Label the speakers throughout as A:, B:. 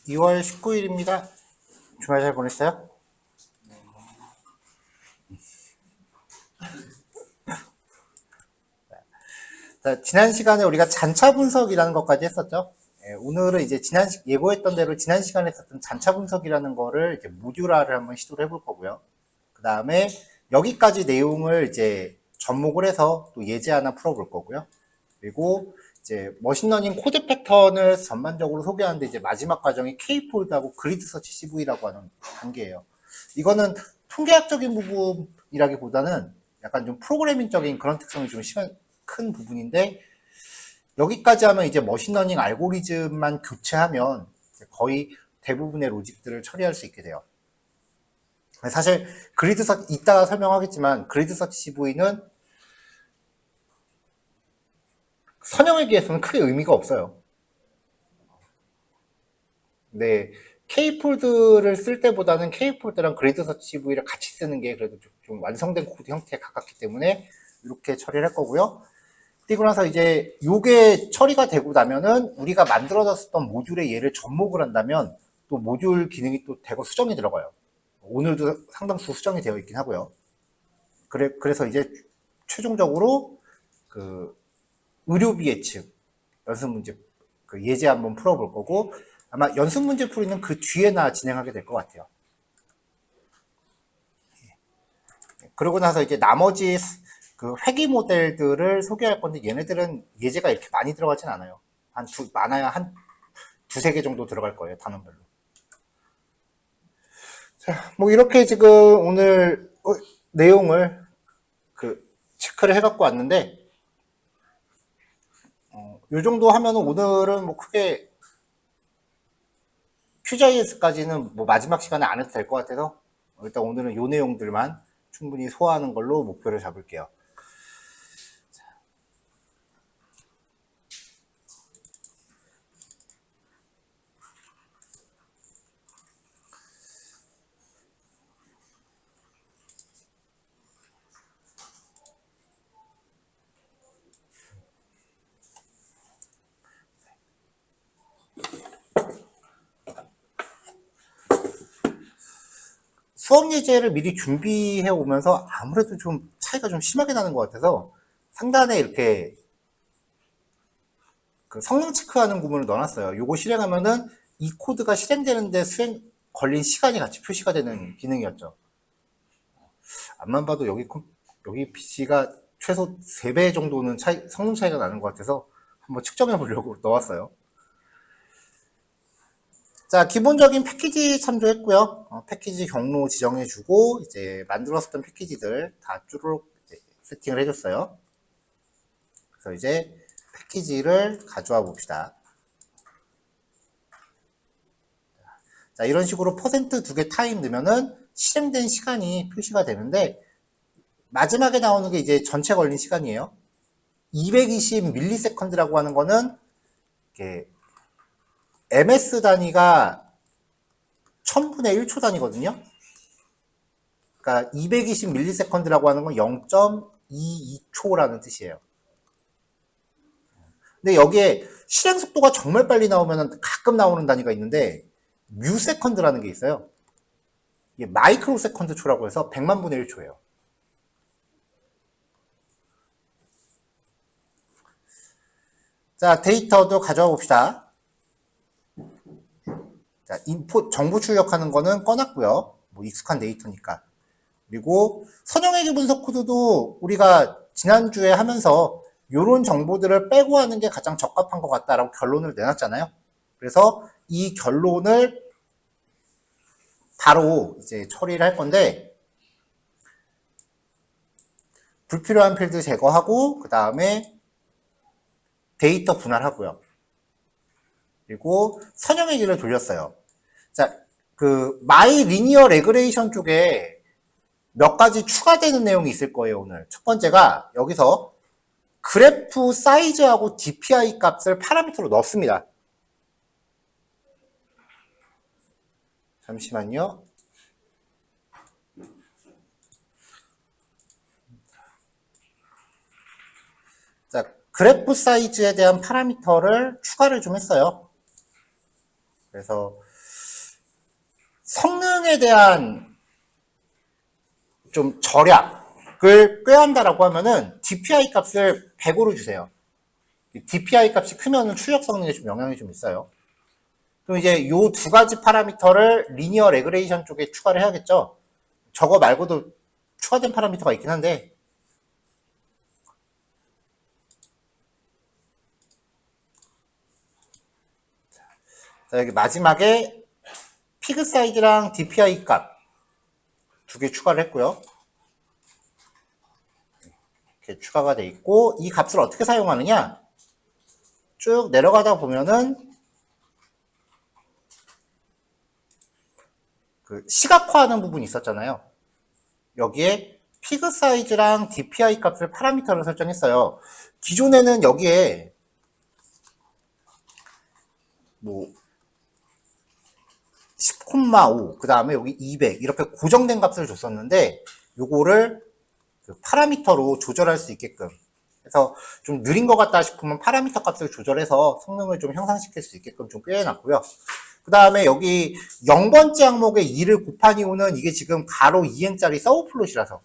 A: 2월 19일입니다. 주말 잘 보냈어요? 자, 지난 시간에 우리가 잔차 분석이라는 것까지 했었죠. 오늘은 이제 예고했던 대로 지난 시간에 했었던 잔차 분석이라는 거를 이제 모듈화를 한번 시도를 해볼 거고요. 그 다음에 여기까지 내용을 이제 접목을 해서 또 예제 하나 풀어볼 거고요. 그리고 이제 머신러닝 코드 패턴을 전반적으로 소개하는데 이제 마지막 과정이 K폴드하고 그리드 서치 CV라고 하는 단계예요. 이거는 통계학적인 부분이라기보다는 약간 좀 프로그래밍적인 그런 특성이 좀 심한 큰 부분인데, 여기까지 하면 이제 머신러닝 알고리즘만 교체하면 거의 대부분의 로직들을 처리할 수 있게 돼요. 사실 그리드 서치 이따가 설명하겠지만 그리드 서치 CV는 선형에게서는 크게 의미가 없어요. 네, K폴드를 쓸 때보다는 K폴드랑 그리드 서치 CV를 같이 쓰는 게 그래도 좀 완성된 코드 형태에 가깝기 때문에 이렇게 처리를 할 거고요. 그리고 나서 이제 요게 처리가 되고 나면은 우리가 만들어졌었던 모듈에 얘를 접목을 한다면 또 모듈 기능이 또 대거 수정이 들어가요. 오늘도 상당수 수정이 되어 있긴 하고요. 그래서 이제 최종적으로 그 의료비 예측 연습 문제 그 예제 한번 풀어볼 거고, 아마 연습 문제 풀이는 그 뒤에나 진행하게 될 것 같아요. 그러고 나서 이제 나머지 그 회귀 모델들을 소개할 건데, 얘네들은 예제가 이렇게 많이 들어가진 않아요. 많아야 한 두세 개 정도 들어갈 거예요, 단원별로. 자, 뭐 이렇게 지금 오늘 내용을 그 체크를 해갖고 왔는데, 요 정도 하면은 오늘은 뭐 크게 QGIS까지는 뭐 마지막 시간에 안 해도 될 것 같아서 일단 오늘은 요 내용들만 충분히 소화하는 걸로 목표를 잡을게요. 수업 예제를 미리 준비해 오면서 아무래도 좀 차이가 좀 심하게 나는 것 같아서 상단에 이렇게 그 성능 체크하는 부분을 넣어놨어요. 요거 실행하면은 이 코드가 실행되는데 걸린 시간이 같이 표시가 되는 기능이었죠. 앞만 봐도 여기 PC가 최소 3배 정도는 성능 차이가 나는 것 같아서 한번 측정해 보려고 넣었어요. 자, 기본적인 패키지 참조했고요. 패키지 경로 지정해주고 이제 만들었었던 패키지들 다 쭈루룩 세팅을 해줬어요. 그래서 이제 패키지를 가져와 봅시다. 자, 이런 식으로 퍼센트 2개 타임 넣으면은 실행된 시간이 표시가 되는데, 마지막에 나오는 게 이제 전체 걸린 시간이에요. 220 밀리세컨드라고 하는 거는 이렇게 ms 단위가 1000분의 1초 단위거든요. 그러니까 220 밀리세컨드라고 하는 건 0.22초라는 뜻이에요. 근데 여기에 실행 속도가 정말 빨리 나오면 가끔 나오는 단위가 있는데, 뮤세컨드라는 게 있어요. 이게 마이크로 세컨드 초라고 해서 100만 분의 1초예요. 자, 데이터도 가져와 봅시다. 자, 정보 출력하는 거는 꺼놨고요. 뭐 익숙한 데이터니까. 그리고 선형외계 분석 코드도 우리가 지난주에 하면서 이런 정보들을 빼고 하는 게 가장 적합한 것 같다라고 결론을 내놨잖아요. 그래서 이 결론을 바로 이제 처리를 할 건데, 불필요한 필드 제거하고 그 다음에 데이터 분할하고요. 그리고 선형외계를 돌렸어요. 자, 그 마이 리니어 레그레이션 쪽에 몇 가지 추가되는 내용이 있을 거예요, 오늘. 첫 번째가 여기서 그래프 사이즈하고 DPI 값을 파라미터로 넣습니다. 잠시만요. 자, 그래프 사이즈에 대한 파라미터를 추가를 좀 했어요. 그래서 성능에 대한 좀 절약을 꾀한다라고 하면은 DPI 값을 100으로 주세요. DPI 값이 크면 출력 성능에 좀 영향이 좀 있어요. 그럼 이제 요 두 가지 파라미터를 리니어 레그레이션 쪽에 추가를 해야겠죠. 저거 말고도 추가된 파라미터가 있긴 한데, 자, 여기 마지막에 피그 사이즈랑 DPI 값 두 개 추가를 했고요. 이렇게 추가가 돼 있고, 이 값을 어떻게 사용하느냐? 쭉 내려가다 보면은 그 시각화하는 부분이 있었잖아요. 여기에 피그 사이즈랑 DPI 값을 파라미터로 설정했어요. 기존에는 여기에 뭐 10,5, 그 다음에 여기 200 이렇게 고정된 값을 줬었는데 요거를 그 파라미터로 조절할 수 있게끔, 그래서 좀 느린 것 같다 싶으면 파라미터 값을 조절해서 성능을 좀 향상시킬 수 있게끔 좀 꾀해놨고요. 그 다음에 여기 0번째 항목에 2를 곱한 이유는 이게 지금 가로 2행짜리 서브 플롯이라서,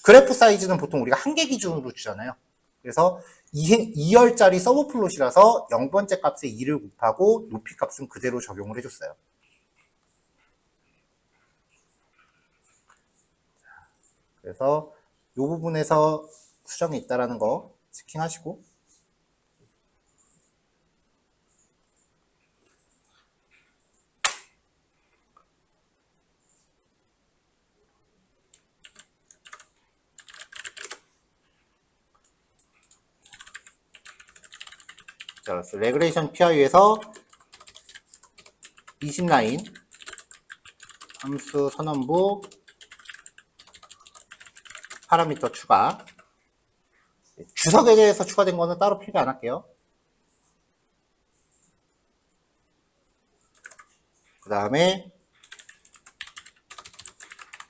A: 그래프 사이즈는 보통 우리가 한 개 기준으로 주잖아요. 그래서 2열짜리 서브 플롯이라서 0번째 값에 2를 곱하고 높이 값은 그대로 적용을 해줬어요. 그래서 이 부분에서 수정이 있다라는 거 체킹하시고, 자, 그래서 레그레이션 PI에서 20라인 함수 선언부 파라미터 추가, 주석에 대해서 추가된 거는 따로 필기 안 할게요. 그 다음에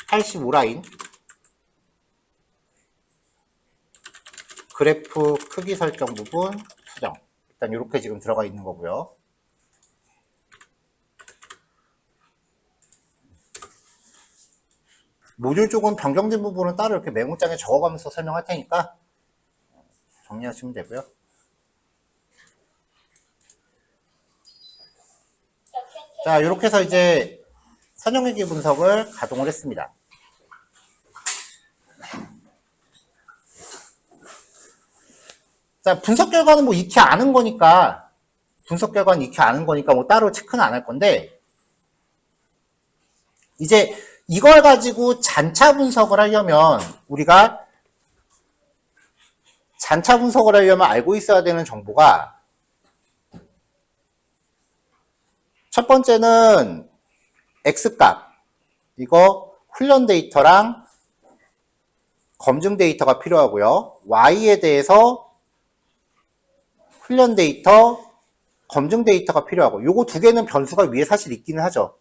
A: 85라인 그래프 크기 설정 부분 수정, 일단 이렇게 지금 들어가 있는 거고요. 모듈 쪽은 변경된 부분은 따로 이렇게 메모장에 적어가면서 설명할 테니까 정리하시면 되고요. 자, 이렇게 해서 이제 선형회귀 분석을 가동을 했습니다. 자, 분석 결과는 뭐 익히 아는 거니까, 뭐 따로 체크는 안 할 건데, 이제 이걸 가지고 잔차 분석을 하려면 알고 있어야 되는 정보가, 첫 번째는 X값, 이거 훈련 데이터랑 검증 데이터가 필요하고요. Y에 대해서 훈련 데이터, 검증 데이터가 필요하고, 요거 두 개는 변수가 위에 사실 있기는 하죠.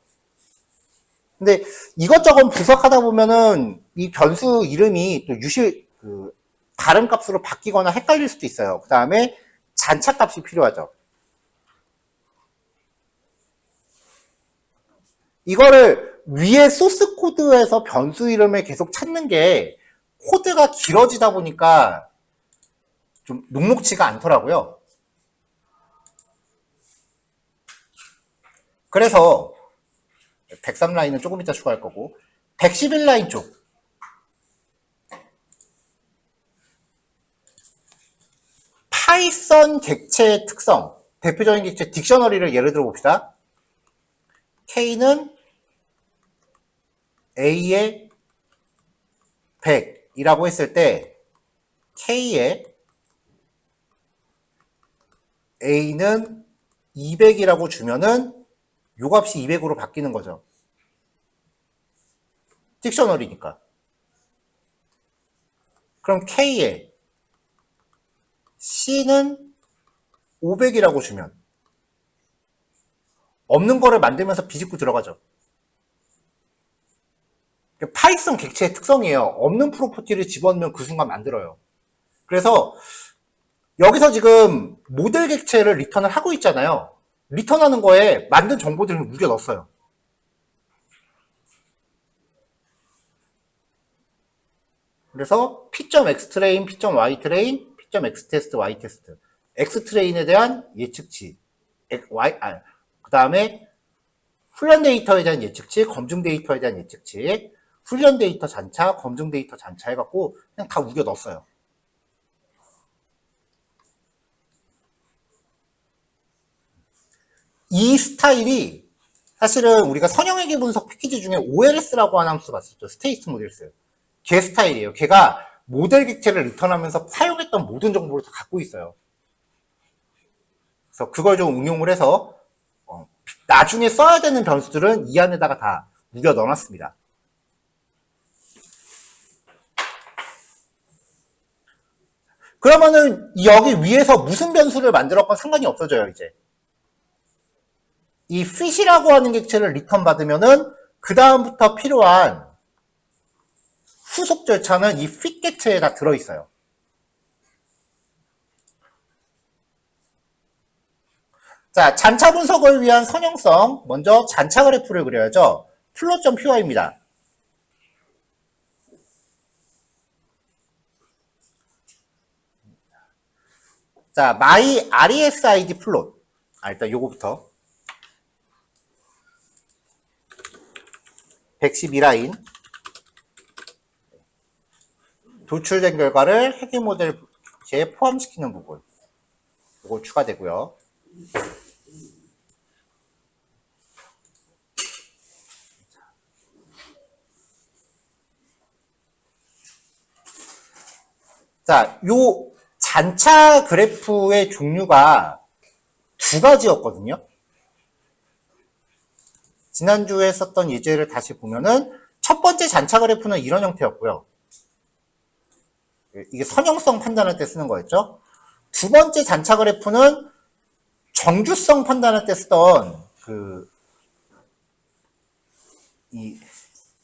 A: 근데 이것저것 분석하다 보면은 이 변수 이름이 또 다른 값으로 바뀌거나 헷갈릴 수도 있어요. 그 다음에 잔차 값이 필요하죠. 이거를 위에 소스 코드에서 변수 이름을 계속 찾는 게 코드가 길어지다 보니까 좀 녹록지가 않더라고요. 그래서 103라인은 조금 이따 추가할 거고, 111라인 쪽 파이썬 객체의 특성, 대표적인 객체 딕셔너리를 예를 들어 봅시다. K는 A의 100이라고 했을 때 K의 A는 200이라고 주면은 요 값이 200으로 바뀌는 거죠. 딕셔너리니까. 그럼 K에 C는 500이라고 주면 없는 거를 만들면서 비집고 들어가죠. 파이썬 객체의 특성이에요. 없는 프로퍼티를 집어넣으면 그 순간 만들어요. 그래서 여기서 지금 모델 객체를 리턴을 하고 있잖아요. 리턴하는 거에 만든 정보들을 우겨 넣었어요. 그래서 P.X 트레인, P.Y 트레인, P.X 테스트, Y 테스트. X 트레인에 대한 예측치. 그 다음에 훈련 데이터에 대한 예측치, 검증 데이터에 대한 예측치, 훈련 데이터 잔차, 검증 데이터 잔차 해갖고 그냥 다 우겨 넣었어요. 이 스타일이 사실은 우리가 선형회계 분석 패키지 중에 OLS라고 하는 함수 봤었죠. 스테이트 모델스. 걔 스타일이에요. 걔가 모델 객체를 리턴하면서 사용했던 모든 정보를 다 갖고 있어요. 그래서 그걸 좀 응용을 해서 나중에 써야 되는 변수들은 이 안에다가 다 우겨 넣어놨습니다. 그러면은 여기 위에서 무슨 변수를 만들었건 상관이 없어져요, 이제. 이 fit이라고 하는 객체를 리턴 받으면은 그 다음부터 필요한 후속 절차는 이 fit 객체에 다 들어있어요. 자, 잔차 분석을 위한 선형성. 먼저 잔차 그래프를 그려야죠. 플롯.py입니다. 자, my RESID 플롯. 일단 요거부터. 112라인. 도출된 결과를 회계 모델에 포함시키는 부분. 요거 추가되고요. 자, 요 잔차 그래프의 종류가 두 가지였거든요. 지난주에 썼던 예제를 다시 보면은 첫 번째 잔차 그래프는 이런 형태였고요. 이게 선형성 판단할 때 쓰는 거였죠. 두 번째 잔차 그래프는 정규성 판단할 때 쓰던 이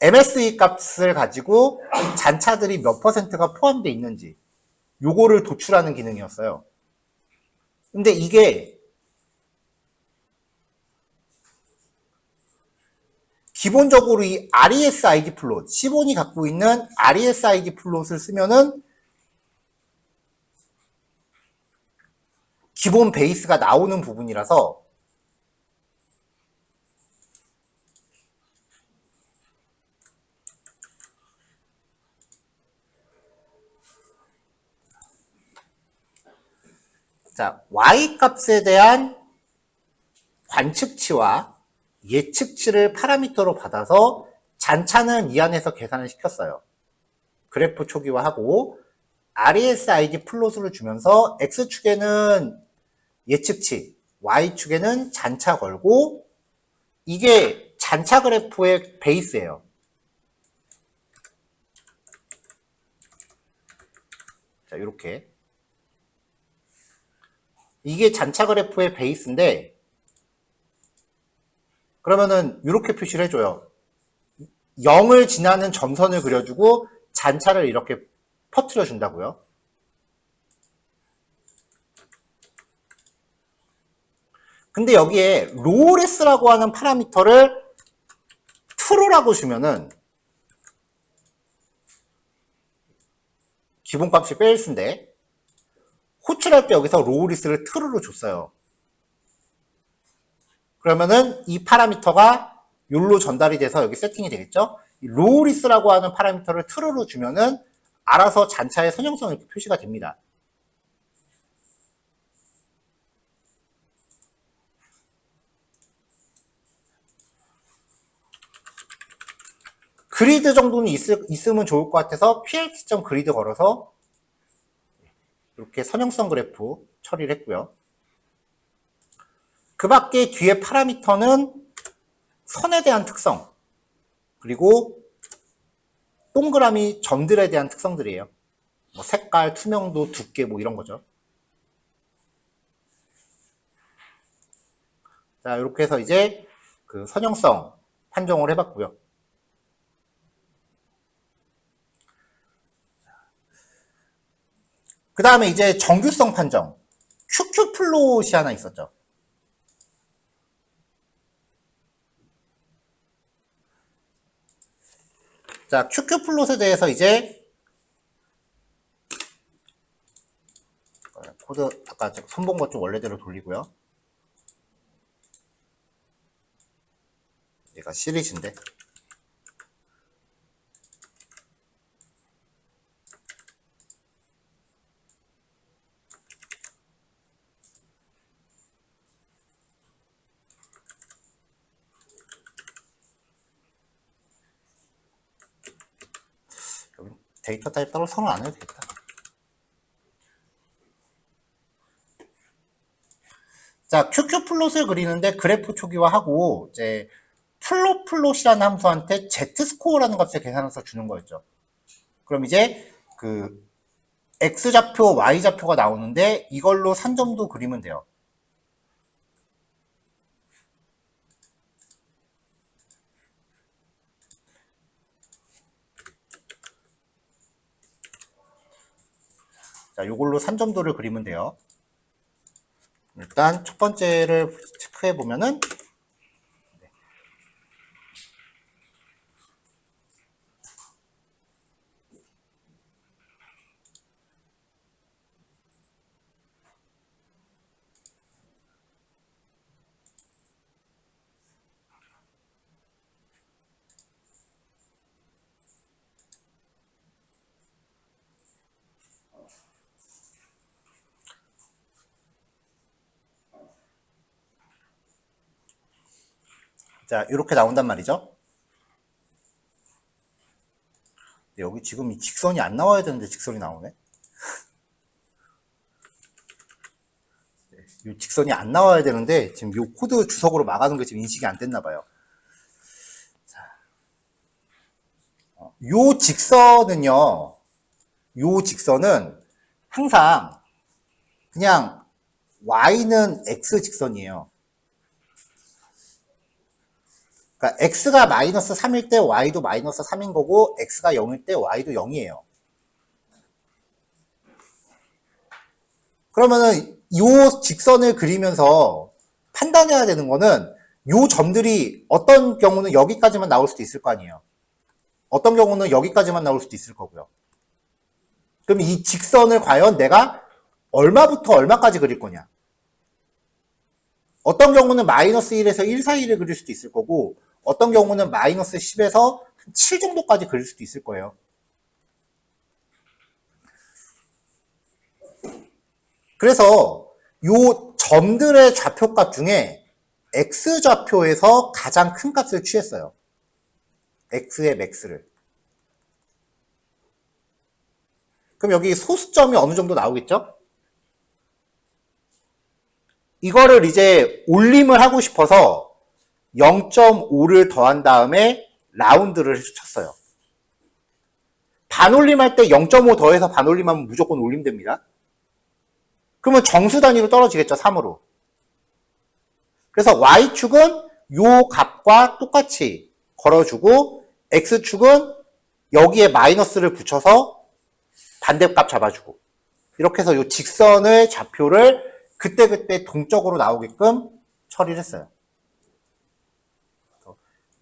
A: MSE 값을 가지고 잔차들이 몇 퍼센트가 포함되어 있는지 요거를 도출하는 기능이었어요. 근데 이게 기본적으로 이 RESID 플롯, 시본이 갖고 있는 RESID 플롯을 쓰면은 기본 베이스가 나오는 부분이라서 자, Y값에 대한 관측치와 예측치를 파라미터로 받아서 잔차는 이 안에서 계산을 시켰어요. 그래프 초기화하고 RESID 플롯을 주면서 X축에는 예측치, Y축에는 잔차 걸고 이게 잔차 그래프의 베이스예요. 자, 이렇게 이게 잔차 그래프의 베이스인데 그러면은 이렇게 표시를 해줘요. 0을 지나는 점선을 그려주고 잔차를 이렇게 퍼뜨려 준다고요. 근데 여기에 로우레스라고 하는 파라미터를 true라고 주면은 기본값이 베이스인데 호출할 때 여기서 로우리스를 true로 줬어요. 그러면은 이 파라미터가 욜로 전달이 돼서 여기 세팅이 되겠죠. 이 로우리스라고 하는 파라미터를 true로 주면은 알아서 잔차의 선형성이 이렇게 표시가 됩니다. 그리드 정도는 있으면 좋을 것 같아서 plt.grid 걸어서 이렇게 선형성 그래프 처리를 했고요. 그 밖에 뒤에 파라미터는 선에 대한 특성 그리고 동그라미 점들에 대한 특성들이에요. 뭐 색깔, 투명도, 두께 뭐 이런 거죠. 자, 이렇게 해서 이제 그 선형성 판정을 해봤고요. 그 다음에 이제 정규성 판정. QQ 플롯이 하나 있었죠. 자, QQ 플롯에 대해서 이제 코드 아까 손본 것 좀 원래대로 돌리고요. 얘가 시리즈인데 여기 데이터 타입 따로 선언 안 해도 되겠다. 자, QQ 플롯을 그리는데 그래프 초기화하고 이제 플롯이라는 함수한테 Z스코어라는 값을 계산해서 주는 거였죠. 그럼 이제 그 X좌표, Y좌표가 나오는데 이걸로 산점도 그리면 돼요. 자, 이걸로 산점도를 그리면 돼요. 일단 첫 번째를 체크해 보면은 자, 이렇게 나온단 말이죠. 여기 지금 이 직선이 안 나와야 되는데 직선이 나오네. 이 직선이 안 나와야 되는데 지금 이 코드 주석으로 막아놓은 게 지금 인식이 안 됐나 봐요. 요 직선은요, 요 직선은 항상 그냥 y는 x 직선이에요. 그러니까 x가 마이너스 3일 때 y도 마이너스 3인 거고 x가 0일 때 y도 0이에요. 그러면은 요 직선을 그리면서 판단해야 되는 거는 요 점들이 어떤 경우는 여기까지만 나올 수도 있을 거 아니에요. 어떤 경우는 여기까지만 나올 수도 있을 거고요. 그럼 이 직선을 과연 내가 얼마부터 얼마까지 그릴 거냐. 어떤 경우는 마이너스 1에서 1 사이를 그릴 수도 있을 거고 어떤 경우는 마이너스 10에서 7 정도까지 그릴 수도 있을 거예요. 그래서 요 점들의 좌표값 중에 x좌표에서 가장 큰 값을 취했어요. x의 맥스를. 그럼 여기 소수점이 어느 정도 나오겠죠? 이거를 이제 올림을 하고 싶어서 0.5를 더한 다음에 라운드를 쳤어요. 반올림할 때 0.5 더해서 반올림하면 무조건 올림됩니다. 그러면 정수 단위로 떨어지겠죠, 3으로. 그래서 Y축은 요 값과 똑같이 걸어주고 X축은 여기에 마이너스를 붙여서 반대값 잡아주고 이렇게 해서 요 직선의 좌표를 그때그때 동적으로 나오게끔 처리를 했어요.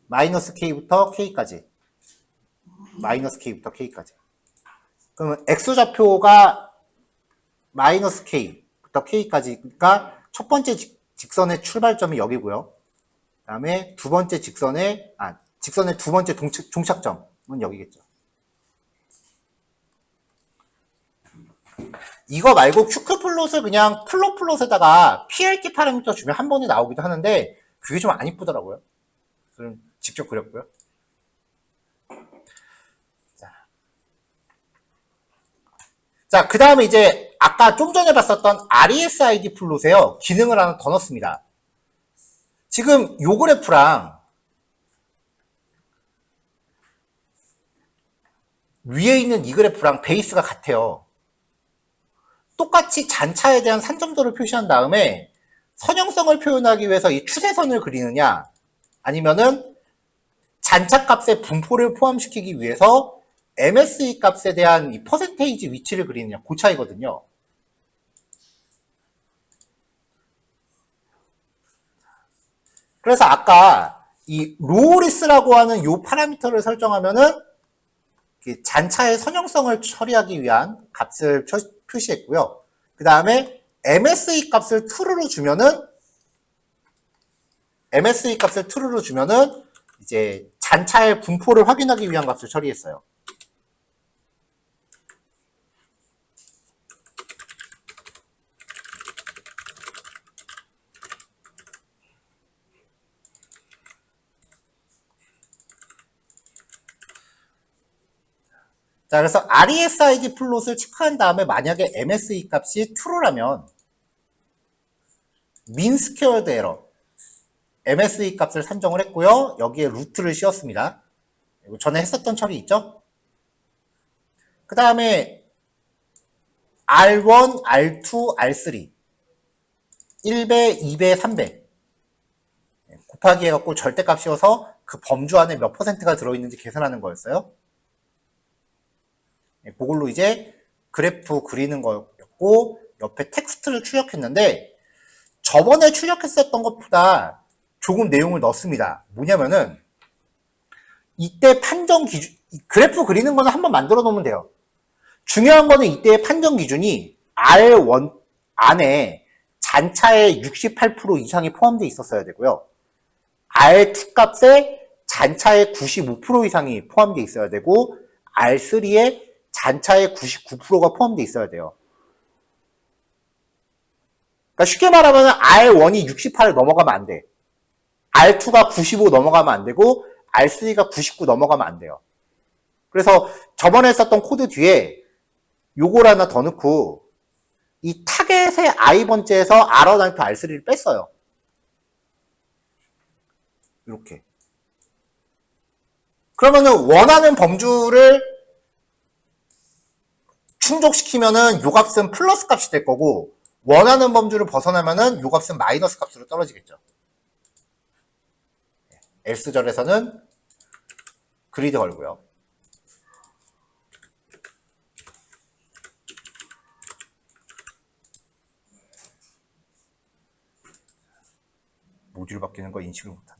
A: 마이너스 K부터 K까지 마이너스 K부터 K까지 그러면 X좌표가 마이너스 K부터 K까지니까 첫 번째 직선의 출발점이 여기고요. 그 다음에 두 번째 직선의 두 번째 종착점은 여기겠죠. 이거 말고 QQ플롯을 그냥 플롯에다가 PLT 파라미터 주면 한 번에 나오기도 하는데 그게 좀 안 이쁘더라고요. 그럼 직접 그렸고요. 자, 그 다음에 이제 아까 좀 전에 봤었던 RESID 플롯에요. 기능을 하나 더 넣습니다. 지금 요 그래프랑 위에 있는 이 그래프랑 베이스가 같아요. 똑같이 잔차에 대한 산점도를 표시한 다음에 선형성을 표현하기 위해서 이 추세선을 그리느냐 아니면은 잔차 값의 분포를 포함시키기 위해서 MSE 값에 대한 이 퍼센테이지 위치를 그리느냐 그 차이거든요. 그래서 아까 이 로우리스라고 하는 이 파라미터를 설정하면은 잔차의 선형성을 처리하기 위한 값을 표시했고요. 그 다음에 MSE 값을 true로 주면은 이제 잔차의 분포를 확인하기 위한 값을 처리했어요. 자, 그래서 RESID 플롯을 체크한 다음에 만약에 MSE 값이 true라면 mean squared error MSE 값을 산정을 했고요. 여기에 루트를 씌웠습니다. 전에 했었던 처리 있죠? 그 다음에 R1, R2, R3 1배, 2배, 3배 곱하기 해갖고 절대값 씌워서 그 범주 안에 몇 %가 들어있는지 계산하는 거였어요. 그걸로 이제 그래프 그리는 거였고 옆에 텍스트를 출력했는데 저번에 출력했었던 것보다 조금 내용을 넣습니다. 뭐냐면은 이때 판정 기준, 그래프 그리는 거는 한번 만들어 놓으면 돼요. 중요한 거는 이때의 판정 기준이 R1 안에 잔차의 68% 이상이 포함되어 있었어야 되고요. R2 값에 잔차의 95% 이상이 포함되어 있어야 되고 R3에 잔차의 99%가 포함되어 있어야 돼요. 그러니까 쉽게 말하면 R1이 68을 넘어가면 안 돼. R2가 95 넘어가면 안 되고 R3가 99 넘어가면 안 돼요. 그래서 저번에 썼던 코드 뒤에 요걸 하나 더 넣고 이 타겟의 i번째에서 R1, R2, R3를 뺐어요. 이렇게. 그러면은 원하는 범주를 충족시키면은 요 값은 플러스 값이 될 거고 원하는 범주를 벗어나면은 요 값은 마이너스 값으로 떨어지겠죠. else절에서는 그리드 걸고요. 모듈 바뀌는 거 인식을 못하네.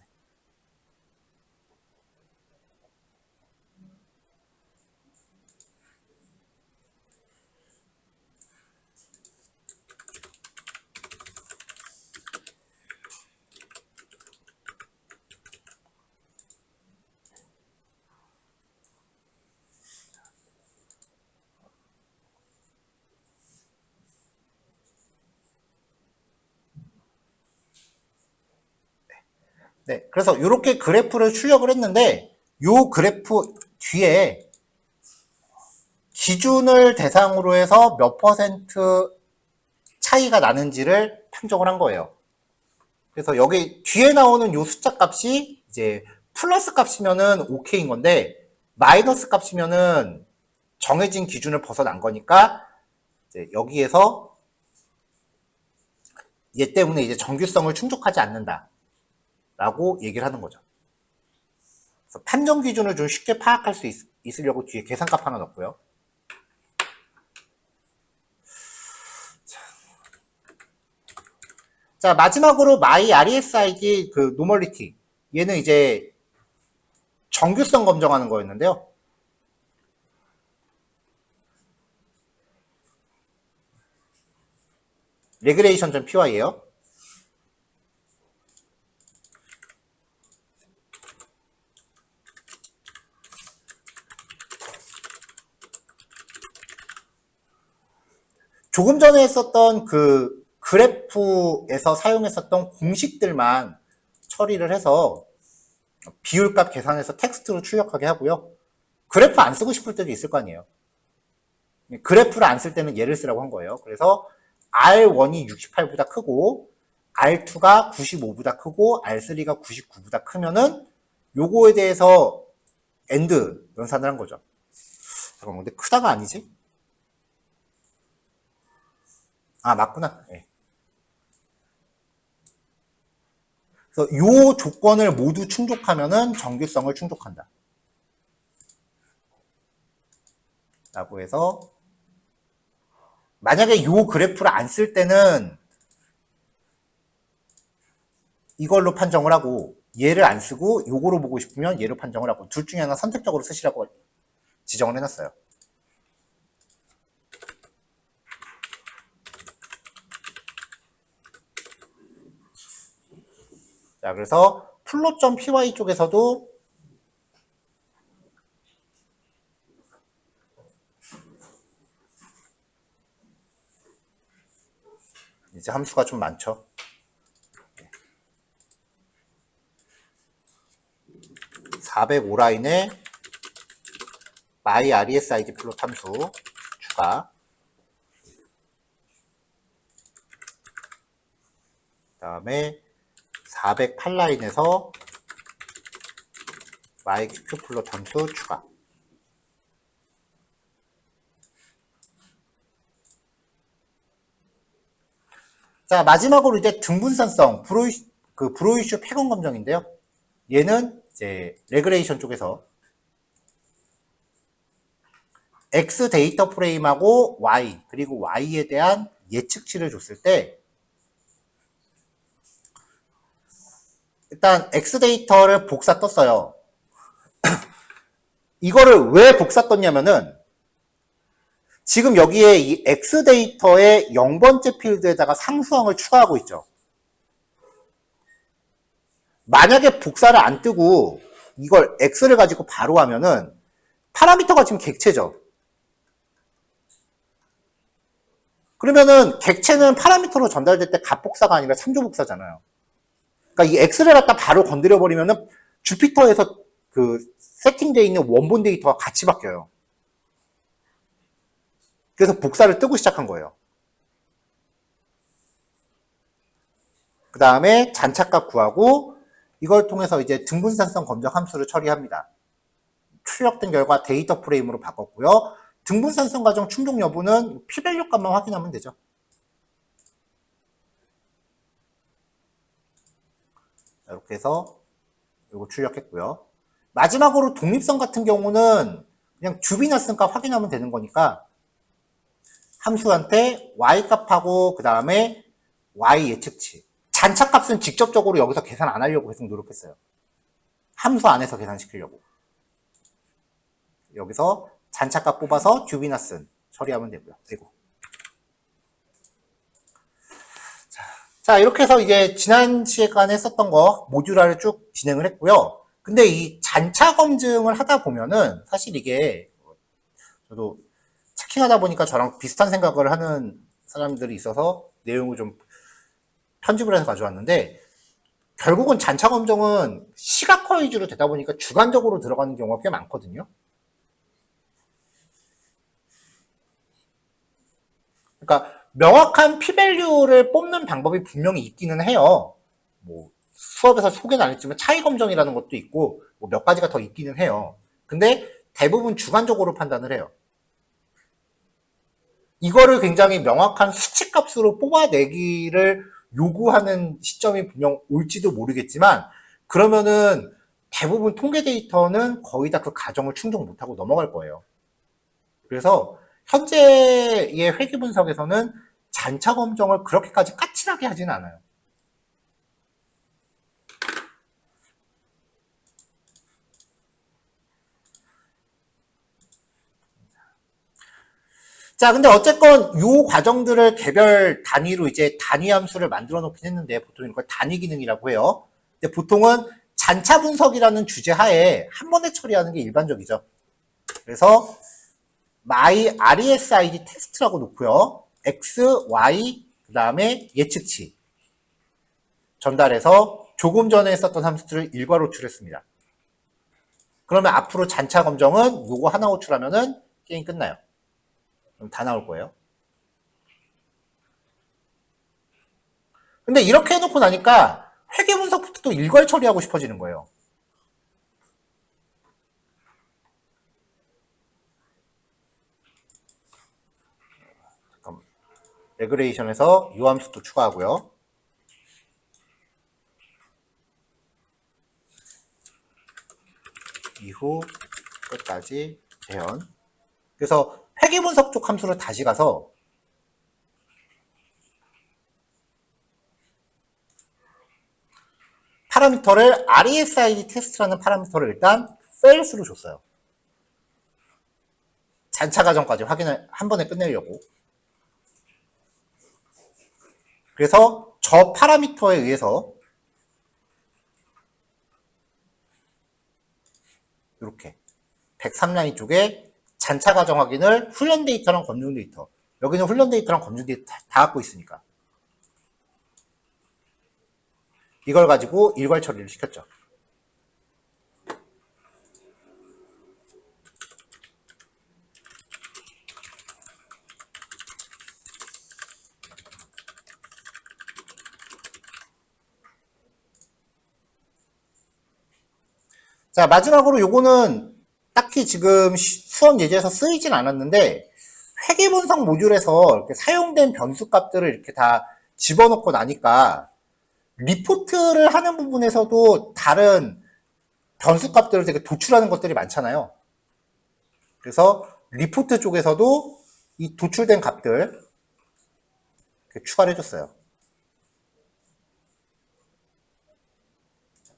A: 네, 그래서 이렇게 그래프를 출력을 했는데 요 그래프 뒤에 기준을 대상으로 해서 몇 퍼센트 차이가 나는지를 판정을 한 거예요. 그래서 여기 뒤에 나오는 요 숫자 값이 이제 플러스 값이면은 오케이인 건데 마이너스 값이면은 정해진 기준을 벗어난 거니까 이제 여기에서 얘 때문에 이제 정규성을 충족하지 않는다 라고 얘기를 하는 거죠. 그래서 판정 기준을 좀 쉽게 파악할 수 있으려고 뒤에 계산값 하나 넣고요. 자, 마지막으로 my RESID 그 노멀리티 얘는 이제 정규성 검정하는 거였는데요. regression.py예요. 조금 전에 했었던 그 그래프에서 사용했었던 공식들만 처리를 해서 비율값 계산해서 텍스트로 출력하게 하고요. 그래프 안 쓰고 싶을 때도 있을 거 아니에요. 그래프를 안 쓸 때는 얘를 쓰라고 한 거예요. 그래서 R1이 68보다 크고 R2가 95보다 크고 R3가 99보다 크면은 요거에 대해서 AND 연산을 한 거죠. 잠깐만, 근데 크다가 아니지? 아, 맞구나. 네. 그래서 요 조건을 모두 충족하면은 정규성을 충족한다. 라고 해서 만약에 요 그래프를 안 쓸 때는 이걸로 판정을 하고 얘를 안 쓰고 요거로 보고 싶으면 얘로 판정을 하고 둘 중에 하나 선택적으로 쓰시라고 지정을 해놨어요. 자, 그래서 플롯.py 쪽에서도 이제 함수가 좀 많죠. 405라인에 myRESID 플롯 함수 추가. 그 다음에 408라인에서 myQQ 플롯 함수 추가. 자, 마지막으로 이제 등분산성 브로이슈 폐건 검정인데요. 얘는 이제 레그레이션 쪽에서 X 데이터 프레임하고 Y 그리고 Y에 대한 예측치를 줬을 때 일단 X 데이터를 복사 떴어요. 이거를 왜 복사 떴냐면은 지금 여기에 이 X 데이터의 0번째 필드에다가 상수항을 추가하고 있죠. 만약에 복사를 안 뜨고 이걸 X를 가지고 바로 하면은 파라미터가 지금 객체죠. 그러면은 객체는 파라미터로 전달될 때 값복사가 아니라 참조복사잖아요. 그러니까 이 X를 갖다 바로 건드려 버리면은 주피터에서 그 세팅되어 있는 원본 데이터가 같이 바뀌어요. 그래서 복사를 뜨고 시작한 거예요. 그 다음에 잔차값 구하고 이걸 통해서 이제 등분산성 검정 함수를 처리합니다. 출력된 결과 데이터 프레임으로 바꿨고요. 등분산성 과정 충족 여부는 p-value 값만 확인하면 되죠. 이렇게 해서 이거 출력했고요. 마지막으로 독립성 같은 경우는 그냥 주비나슨 값 확인하면 되는 거니까 함수한테 y 값하고 그 다음에 y 예측치. 잔차 값은 직접적으로 여기서 계산 안 하려고 계속 노력했어요. 함수 안에서 계산시키려고. 여기서 잔차 값 뽑아서 주비나슨 처리하면 되고요. 그리고 자, 이렇게 해서 이제 지난 시간에 했었던 거 모듈화를 쭉 진행을 했고요. 근데 이 잔차 검증을 하다 보면은 사실 이게 저도 체킹하다 보니까 저랑 비슷한 생각을 하는 사람들이 있어서 내용을 좀 편집을 해서 가져왔는데 결국은 잔차 검증은 시각화 위주로 되다 보니까 주관적으로 들어가는 경우가 꽤 많거든요. 그러니까 명확한 p-value를 뽑는 방법이 분명히 있기는 해요. 뭐 수업에서 소개는 안 했지만 차이 검정이라는 것도 있고 뭐 몇 가지가 더 있기는 해요. 근데 대부분 주관적으로 판단을 해요. 이거를 굉장히 명확한 수치값으로 뽑아내기를 요구하는 시점이 분명 올지도 모르겠지만 그러면은 대부분 통계 데이터는 거의 다 그 가정을 충족 못하고 넘어갈 거예요. 그래서 현재의 회계 분석에서는 잔차 검정을 그렇게까지 까칠하게 하지는 않아요. 자, 근데 어쨌건 이 과정들을 개별 단위로 이제 단위 함수를 만들어 놓긴 했는데 보통 이걸 단위 기능이라고 해요. 근데 보통은 잔차 분석이라는 주제 하에 한 번에 처리하는 게 일반적이죠. 그래서 myRESID 테스트라고 놓고요. X, Y, 그 다음에 예측치 전달해서 조금 전에 썼던 함수들을 일괄 호출했습니다. 그러면 앞으로 잔차 검정은 요거 하나 호출하면은 게임 끝나요. 그럼 다 나올 거예요. 근데 이렇게 해놓고 나니까 회계 분석부터 또 일괄 처리하고 싶어지는 거예요. 잠깐만. 레그레이션에서 이 함수도 추가하고요. 이후 끝까지 재현. 그래서 회계 분석 쪽 함수를 다시 가서 파라미터를 RESID 테스트라는 파라미터를 일단 fails로 줬어요. 잔차 과정까지 확인을 한 번에 끝내려고. 그래서 저 파라미터에 의해서 이렇게 103라인 쪽에 잔차 과정 확인을 훈련 데이터랑 검증 데이터, 여기는 훈련 데이터랑 검증 데이터 다 갖고 있으니까 이걸 가지고 일괄 처리를 시켰죠. 자, 마지막으로 요거는 딱히 지금 수업 예제에서 쓰이진 않았는데, 회계 분석 모듈에서 이렇게 사용된 변수 값들을 이렇게 다 집어넣고 나니까, 리포트를 하는 부분에서도 다른 변수 값들을 되게 도출하는 것들이 많잖아요. 그래서 리포트 쪽에서도 이 도출된 값들 이렇게 추가를 해줬어요.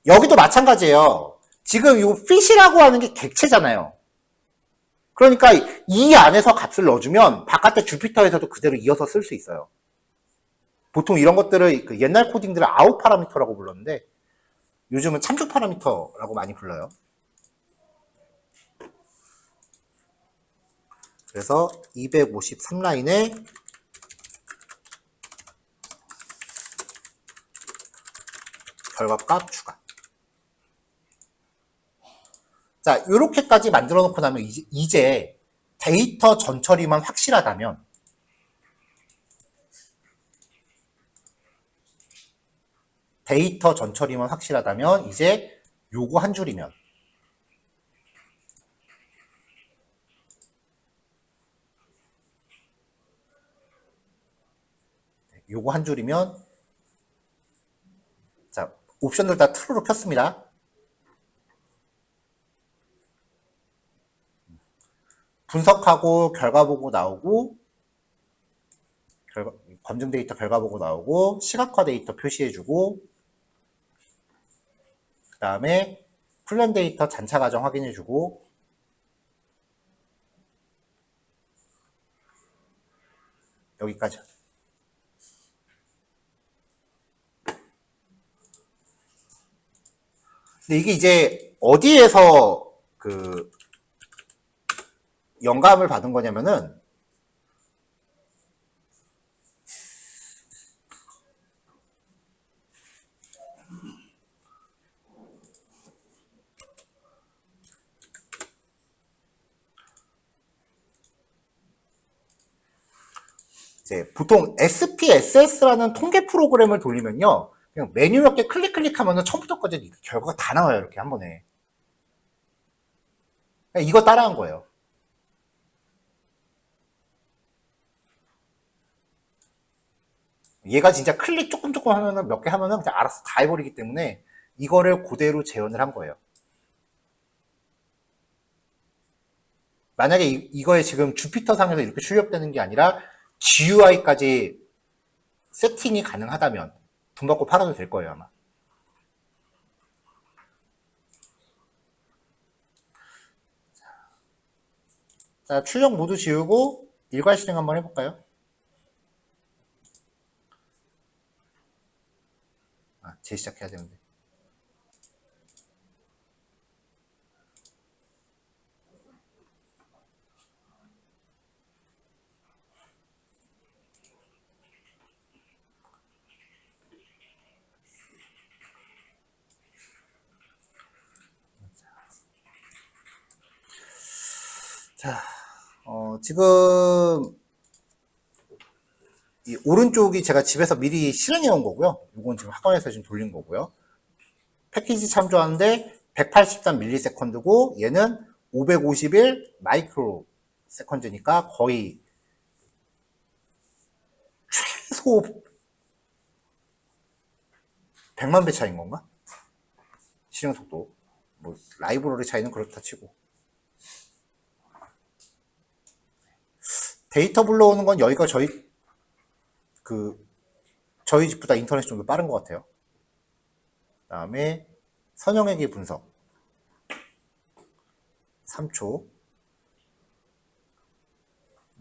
A: 여기도 마찬가지예요. 지금 이 fit이라고 하는 게 객체잖아요. 그러니까 이 안에서 값을 넣어주면 바깥에 주피터에서도 그대로 이어서 쓸 수 있어요. 보통 이런 것들을 그 옛날 코딩들을 아웃 파라미터라고 불렀는데 요즘은 참조 파라미터라고 많이 불러요. 그래서 253라인에 결과값 추가. 자, 이렇게까지 만들어 놓고 나면 이제 데이터 전처리만 확실하다면 이제 요거 한 줄이면 자, 옵션들 다 트루로 켰습니다. 분석하고 결과 보고 나오고 검증 데이터 결과 보고 나오고 시각화 데이터 표시해주고 그 다음에 훈련 데이터 잔차 과정 확인해주고 여기까지. 근데 이게 이제 어디에서 그 영감을 받은 거냐면은 이제 보통 SPSS라는 통계 프로그램을 돌리면요, 그냥 메뉴 몇 개 클릭하면은 처음부터까지 결과가 다 나와요. 이렇게 한 번에. 이거 따라한 거예요. 얘가 진짜 클릭 조금 하면은 몇 개 하면은 그냥 알아서 다 해버리기 때문에 이거를 그대로 재현을 한 거예요. 만약에 이거에 지금 주피터 상에서 이렇게 출력되는 게 아니라 GUI까지 세팅이 가능하다면 돈 받고 팔아도 될 거예요, 아마. 자, 출력 모두 지우고 일괄 실행 한번 해볼까요? 재시작해야 되는데. 자, 지금 이 오른쪽이 제가 집에서 미리 실행해 온 거고요. 이건 지금 학원에서 지금 돌린 거고요. 패키지 참조하는데 183ms고 얘는 551 마이크로 세컨드니까 거의 최소 100만 배 차이인 건가? 실행 속도. 뭐 라이브러리 차이는 그렇다 치고. 데이터 불러오는 건 여기가 저희 집보다 인터넷이 좀 더 빠른 것 같아요. 그 다음에 선형회계 분석 3초,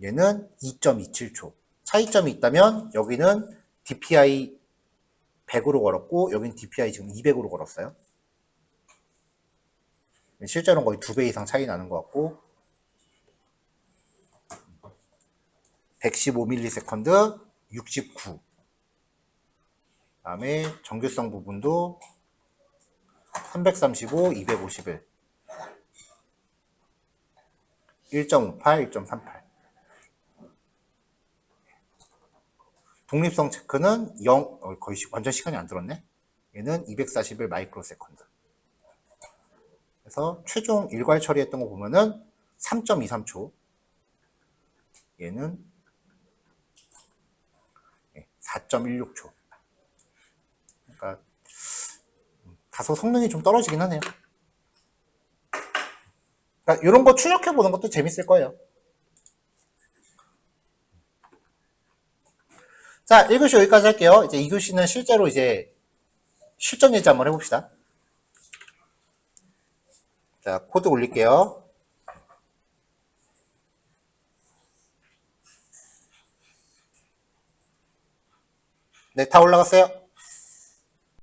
A: 얘는 2.27초. 차이점이 있다면 여기는 DPI 100으로 걸었고 여기는 DPI 지금 200으로 걸었어요. 실제로는 거의 2배 이상 차이 나는 것 같고 115ms 69. 다음에 정교성 부분도 335, 251. 1.58, 1.38. 독립성 체크는 0, 거의 완전 시간이 안 들었네. 얘는 241 마이크로 세컨드. 그래서 최종 일괄 처리했던 거 보면은 3.23초. 얘는 4.16초. 그러니까 다소 성능이 좀 떨어지긴 하네요. 그러니까 이런 거 출력해 보는 것도 재밌을 거예요. 자, 1교시 여기까지 할게요. 이제 2교시는 실제로 이제 실전 예제 한번 해봅시다. 자, 코드 올릴게요. 네, 다 올라갔어요.